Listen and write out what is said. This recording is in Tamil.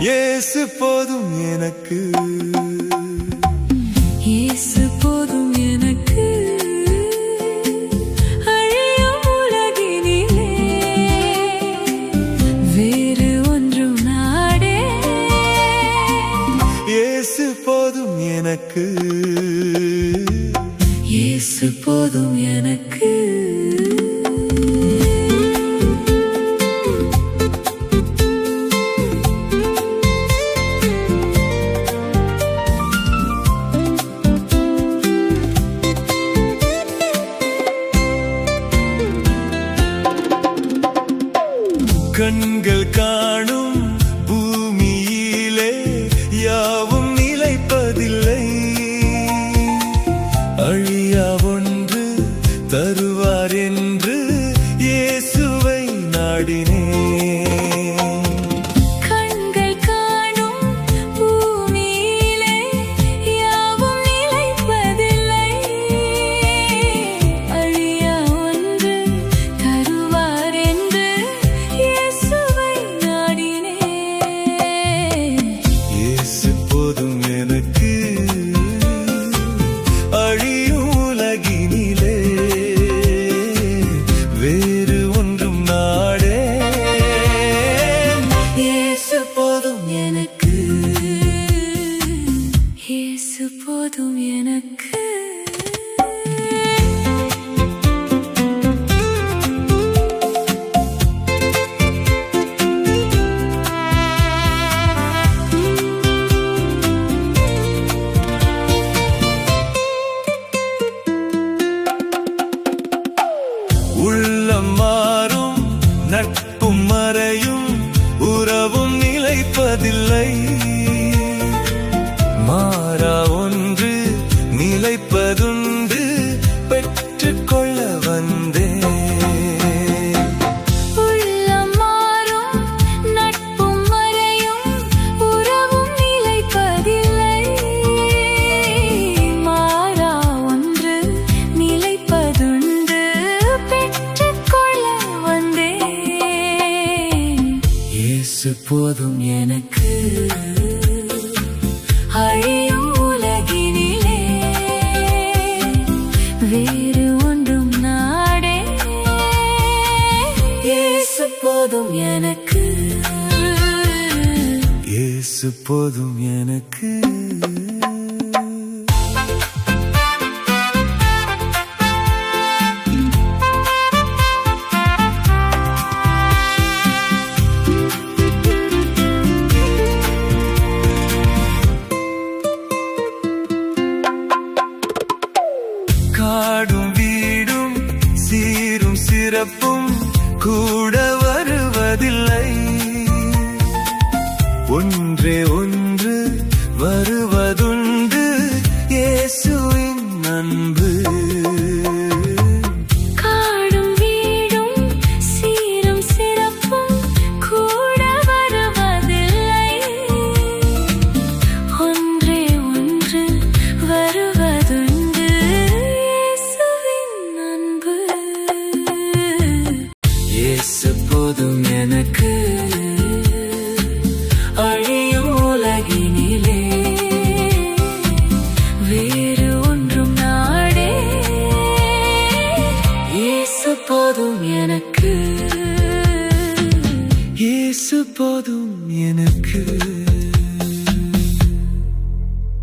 இயேசு போதும் எனக்கு, இயேசு போதும் எனக்கு. அழியும் உலகினிலே வேறு ஒன்றும் நாடே. இயேசு போதும் எனக்கு, இயேசு போதும் எனக்கு. கண்கள் காணும் பூமியிலே யாவும் நிலைப்பதில்லை. அழியா ஒன்று தருவார் என்று இயேசுவை நாடினேன். அழியும் உலகினிலே வேறு ஒன்றும் நாடே. இயேசு போதும் எனக்கு, இயேசு போதும் எனக்கு. உள்ளம் மாறும், நட்பும் மறையும், உறவும் நிலைப்பதில்லை. மாறா ஒன்று நிலைப்பதுண்டு, பெற்றுக்கொள்ள வந்தேன். இயேசு போதும் எனக்கு, அழியும் உலகினிலே வேறு ஒன்றும் நாடே. இயேசு போதும் எனக்கு, இயேசு போதும் எனக்கு. காடும் வீடும் சீரும் சிறப்பும் கூட வருவதில்லை. ஒன்றே ஒன்று வருவதுண்டு, இயேசுவின் அன்பு. இயேசு போதும் எனக்கு, அழியும் உலகினிலே வேறு ஒன்றும் நாடே. இயேசு போதும் எனக்கு, இயேசு போதும் எனக்கு.